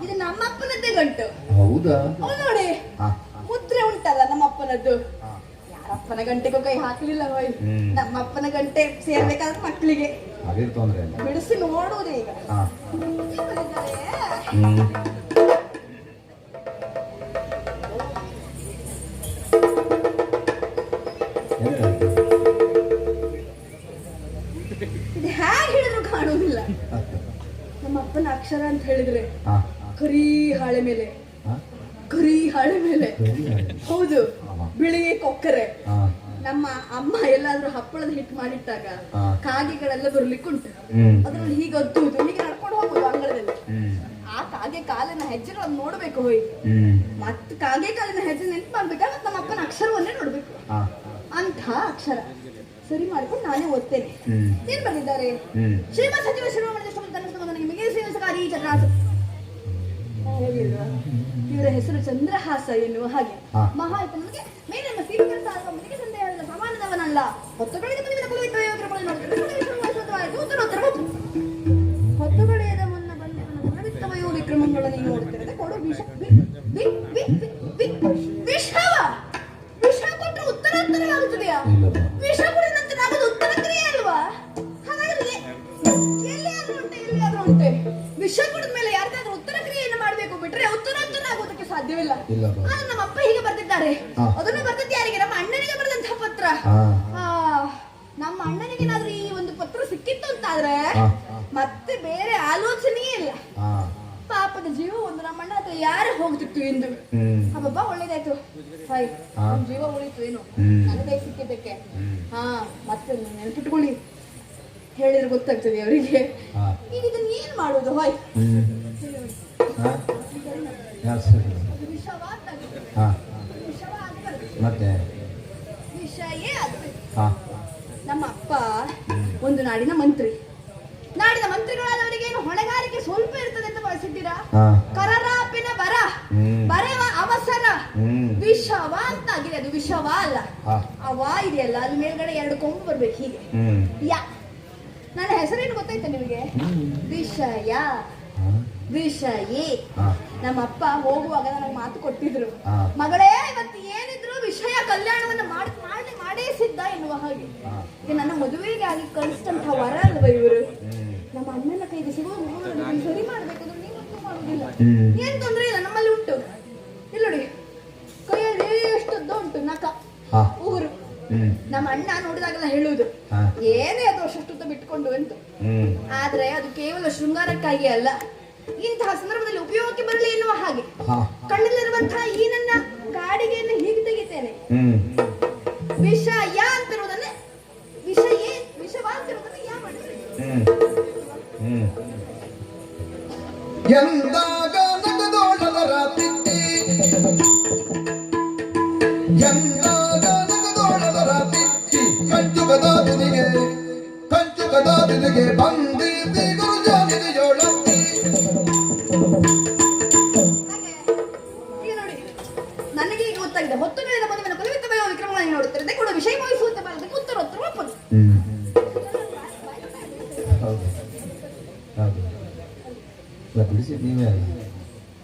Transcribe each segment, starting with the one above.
ಇದು ನಮ್ಮಪ್ಪನದ್ದೇ ಗಂಟು. ಹೌದಾ? ನೋಡಿ ಮುದ್ರೆ ಉಂಟಲ್ಲ ನಮ್ಮಪ್ಪನದ್ದು. ಯಾರಪ್ಪನ ಗಂಟೆಗೂ ಕೈ ಹಾಕ್ಲಿಲ್ಲ ಹೋಯ್. ನಮ್ಮಪ್ಪನ ಗಂಟೆ ಸೇರ್ಬೇಕಾದ್ರೆ ಮಕ್ಕಳಿಗೆ ಬಿಡಿಸಿ ನೋಡುವುದೇ ಈಗ. ಇದು ಹೇಗೆ ಹೇಳಿದ್ರು ಕಾಣುವುದಿಲ್ಲ. ನಮ್ಮಪ್ಪನ ಅಕ್ಷರ ಅಂತ ಹೇಳಿದ್ರೆ ಕರಿ ಹಾಳೆ ಮೇಲೆ, ಕರಿ ಹಾಳೆ ಮೇಲೆ. ಹೌದು, ಬಿಳಿ ಕೊಕ್ಕರೆ. ನಮ್ಮ ಅಮ್ಮ ಎಲ್ಲಾದ್ರೂ ಹಪ್ಪಳದ ಹಿಟ್ಟು ಮಾಡಿಟ್ಟಾಗ ಕಾಗೆಗಳೆಲ್ಲ ಬರ್ಲಿಕ್ಕುಂಟು. ಅದ್ರಲ್ಲಿ ಹೀಗೆ ಅದ್ದುವುದು, ಹೀಗೆ ನಡ್ಕೊಂಡು ಹೋಗುದು ಅಂಗಳದಲ್ಲಿ. ಆ ಕಾಗೆ ಕಾಲಿನ ಹೆಜ್ಜೆಗಳನ್ನು ನೋಡ್ಬೇಕು ಹೋಯ್. ಮತ್ ಕಾಗೆ ಕಾಲಿನ ಹೆಜ್ಜೆ ನೆನ್ಪು ಮಾಡ್ಬೇಕಾದ್ರೆ ನಮ್ಮ ಅಪ್ಪನ ಅಕ್ಷರವನ್ನೇ ನೋಡ್ಬೇಕು. ಅಂಥ ಅಕ್ಷರ ಸರಿ ಮಾಡ್ಕೊಂಡು ನಾನೇ ಓದ್ತೇನೆ. ಏನ್ ಬಂದಿದ್ದಾರೆ? ಶ್ರೀಮಂತ ಸಚಿವ ಇವರ ಹೆಸರು ಚಂದ್ರಹಾಸ ಎನ್ನುವ ಹಾಗೆ. ಮಹಾತ್ಮನಿಗೆ ಮೇಲಿನ ಶ್ರೀಮಂತ ಮನೆಗೆ ಸಂದೇಹವಿಲ್ಲ, ಸಮಾನದವನಲ್ಲ. ಹೊತ್ತುಗಳಿದ ಹೊತ್ತುಗಳಿಯದ ಮುನ್ನ ಬಂದಿರುವ ವಿಕ್ರಮಗಳನ್ನು ನೋಡುತ್ತಿರದೆ ಕೊಡು ವಿಷ. ವಿಷವ ವಿಷ ಕೊಟ್ಟರೆ ಉತ್ತರಾಂತರವಾಗುತ್ತದೆಯಾ? ವಿಷ ಕುಡಿದಂತೆ ನಾಗದು ಉತ್ತರ ಕ್ರಿಯೆ ಅಲ್ವಾ? ಹಾಗಾದ್ರೆ ಎಲ್ಲಿಯಾದ್ರೂ ಉಂಟೆ ವಿಷ ಕುಡಿದ ಮೇಲೆ ಯಾರಿಗಾದ್ರೂ ಉತ್ತರ ಕ್ರಿಯೆಯನ್ನು ಮಾಡಬೇಕು ಬಿಟ್ರೆ ಉತ್ತರಾಂತರ ಆಗೋದಕ್ಕೆ ಸಾಧ್ಯವಿಲ್ಲ. ನಮ್ಮ ಅಪ್ಪ ಹೀಗೆ ಬರ್ತಿದ್ದಾರೆ. ಅದನ್ನು ಬರ್ತಿದ್ದ ಯಾರಿಗೆ? ನಮ್ಮ ಅಣ್ಣನಿಗೆ ಬರೆದಂತಹ ಪತ್ರ. ನಮ್ಮ ಅಣ್ಣನಿಗೇನಾದ್ರೂ ಈ ಒಂದು ಪತ್ರ ಸಿಕ್ಕಿತ್ತು ಅಂತಾದ್ರೆ ಮತ್ತೆ ಬೇರೆ ಆಲೋಚನೆಯೇ ಇಲ್ಲ. ಪಾಪದ ಜೀವ ಒಂದು ನಮ್ಮ ಅಣ್ಣ ಹತ್ರ ಯಾರು ಹೋಗ್ತಿತ್ತು ಎಂದು. ಹಬ್ಬ ಒಳ್ಳೇದಾಯ್ತು, ಜೀವ ಉಳಿತು ಏನು ನನ್ನ ಕೈ ಸಿಕ್ಕಿದ್ದಕ್ಕೆ. ಮತ್ತೆ ನೆನಪಿಟ್ಕೊಳ್ಳಿ, ಹೇಳಿದ್ರೆ ಗೊತ್ತಾಗ್ತದೆ ಅವರಿಗೆ. ಈಗ ಇದನ್ನ ಏನ್ ಮಾಡುದು? ಹಾಯ್ ವಿಷಯ ನಮ್ಮ ಅಪ್ಪ ಒಂದು ನಾಡಿನ ಮಂತ್ರಿ. ನಾಡಿನ ಮಂತ್ರಿಗಳಾದವರಿಗೆ ಏನು ಹೊಣೆಗಾರಿಕೆ ಸ್ವಲ್ಪ ಇರ್ತದೆ ಅಂತ ಬಳಸಿದ್ದೀರಾ? ಕರರಾಪಿನ ಬರ ಬರೆವ ಅವಸರ ವಿಷವ ಅಂತ ಆಗಿದೆ. ಅದು ವಿಷವ ಅಲ್ಲ, ಅವ ಇದೆಯಲ್ಲ ಅಲ್ಲಿ ಮೇಲ್ಗಡೆ 2 ಕೊಂಬು ಬರ್ಬೇಕು ಹೀಗೆ. ಯಾ ನನ್ನ ಹೆಸರೇನು ಗೊತ್ತಾಯ್ತಾ ನಿಮಗೆ? ವಿಷಯ, ವಿಷಯೇ. ನಮ್ಮ ಅಪ್ಪ ಹೋಗುವಾಗ ನನಗೆ ಮಾತು ಕೊಟ್ಟಿದ್ರು, ಮಗಳೇ ಇವತ್ತು ಏನಿದ್ರು ವಿಷಯ ಕಲ್ಯಾಣವನ್ನ ಮಾಡೇ ಸಿದ್ಧ ಎನ್ನುವ ಹಾಗೆ. ಈಗ ನನ್ನ ಮದುವೆಗೆ ಆಗಿ ಕಳಿಸಿದಂತ ವರ ಅಲ್ವಾ ಇವರು? ನಮ್ಮ ಅಣ್ಣನ ಕೈಗೆ ಸಿಗುವ ಮಗುವನ್ನು ಸರಿ ಮಾಡ್ಬೇಕಂದ್ರೆ ನೀವಂತೂ ಮಾಡುದಿಲ್ಲ. ಏನ್ ತೊಂದ್ರೆ ಇಲ್ಲ, ನಮ್ಮಲ್ಲಿ ಉಂಟು. ಇಲ್ಲ ನೋಡಿ, ಕೈಯಲ್ಲಿ ಎಷ್ಟುದ್ದ ಉಂಟು ನಕ ಊರು. ನಮ್ಮ ಅಣ್ಣ ನೋಡಿದಾಗೆಲ್ಲ ಹೇಳುವುದು ಏನೇ ಅದು ಅಷ್ಟು ಬಿಟ್ಕೊಂಡು ಅಂತ. ಆದ್ರೆ ಅದು ಕೇವಲ ಶೃಂಗಾರಕ್ಕಾಗಿ ಅಲ್ಲ, ಇಂತಹ ಸಂದರ್ಭದಲ್ಲಿ ಉಪಯೋಗಕ್ಕೆ ಬರಲಿ ಎನ್ನುವ ಹಾಗೆ. ಕಣ್ಣಲ್ಲಿರುವಂತಹ ಈ ನನ್ನ ಕಾಡಿಗೆಯನ್ನು ಹೀಗೆ ತೆಗಿತೇನೆ. ವಿಷಯ ಅಂತಿರುವುದನ್ನೇ ವಿಷಯ, ವಿಷವ ಅಂತಿರುವುದನ್ನ ಯಾ ಮಾಡಿದ್ರೆ ಎಂದಾಗ ನಗದೋಳದ ರಾತ್ರಿ, ಎಂದಾಗ ನಗದೋಳದ ರಾತ್ರಿ, ಕಂಚುಕದಾದಿನಿಗೆ ಕಂಚುಕದಾದಿನಿಗೆ ಬಂದೀತಿ ಗುರುಜಾನಿಗೆ ಜೋಳಂತಿ. ಈಗ ನೋಡಿ, ನನಗೆ ಈಗ ಗೊತ್ತಾಗಿದೆ. ಹೊತ್ತುಗಳಿದ ಮದುವೆನ ಕುಲಿತ ಬಯೋ ವಿಕ್ರಮಗಳನ್ನು ನೋಡುತ್ತಿರದೆ ಕೂಡ ವಿಷಯ ವಹಿಸುವಂತೆ ಬರೋದಕ್ಕೆ ಉತ್ತರ ಒಪ್ಪದು. ಬಿಡಿಸಿ ನೀವೇ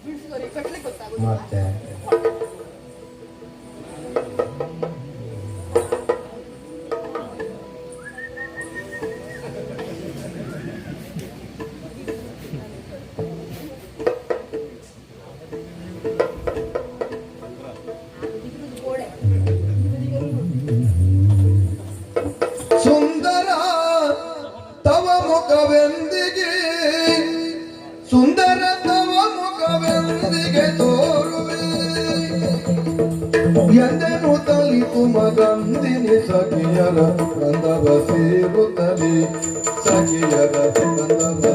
ಬಿಡಿಸಿದವರಿಗೆ ಕಟ್ಲಿಕ್ಕೆ ಗೊತ್ತಾಗುತ್ತೆ. ಮತ್ತೆ ಸುಂದರ ತವ ಮುಖವೆಂದಿಗೆ, ಸುಂದರ ತವ ಮುಖವೆಂದಿಗೆ ತೋರುವೆ ಎಂದೆನು ತಲಿತು ಮಗಂದಿನಿ ಸಖಿಯರ ಗಂಧವ ಸೇರುತ್ತದೆ, ಸಖಿಯರ ಗಂಧವ